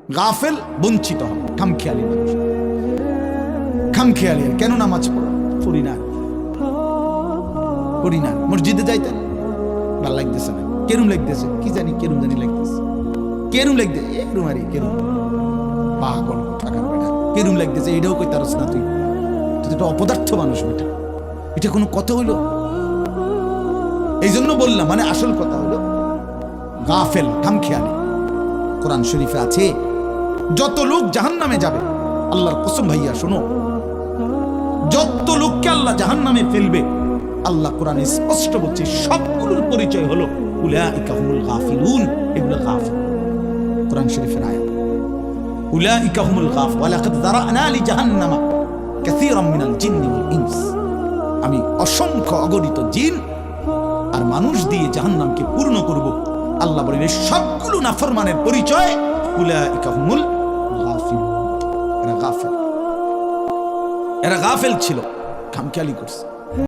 গাফেল বঞ্চিত হবে, খামখেয়ালি মানুষ, খামখেয়ালি। কেন নামাজ পড়ি না, মসজিদে যাইতেন, ভাল লাগতেছে না, কেরুম লাগতেছে, কি জানি কেরুম জানি লাগতেছে, কেরুম লাগতেছে, এরুম আরে কেরুম পাগল থাকার বেটা, কেরুম লাগতেছে, এটাও কই তারস না, তুই তো একটা অপদার্থ মানুষ বেটা, এটা কোনো কথা হইলো? এই জন্য বললাম, মানে আসল কথা হলো গাফেল, খামখেয়ালি। কোরআন শরীফে আছে যত লোক জাহান্নামে যাবে, আল্লাহর কসম ভাইয়া শোনো, যত লোককে আল্লাহ জাহান্নামে ফেলবে, আল্লাহ কোরআনে স্পষ্ট বলছে সবগুলোর পরিচয় হলো উলাইকা হুমুল গাফিলুন। এগুলো গাফিল, কোরআন শরীফের আয়াত। উলাইকা হুমুল গাফিলুন ওয়া লাকাদ যারানা লিজাহান্নামা কাসীরাম মিনাল জিন্নি ওয়াল ইনস। আমি অসংখ্য অগণিত জিন আর মানুষ দিয়ে জাহান্নামকে পূর্ণ করব। আল্লাহ বলেন এই সবগুলো নাফরমানের পরিচয় উলাইকা হুমুল গাফিলুন। এরা গাফেল ছিল, খামখেয়ালি করছে।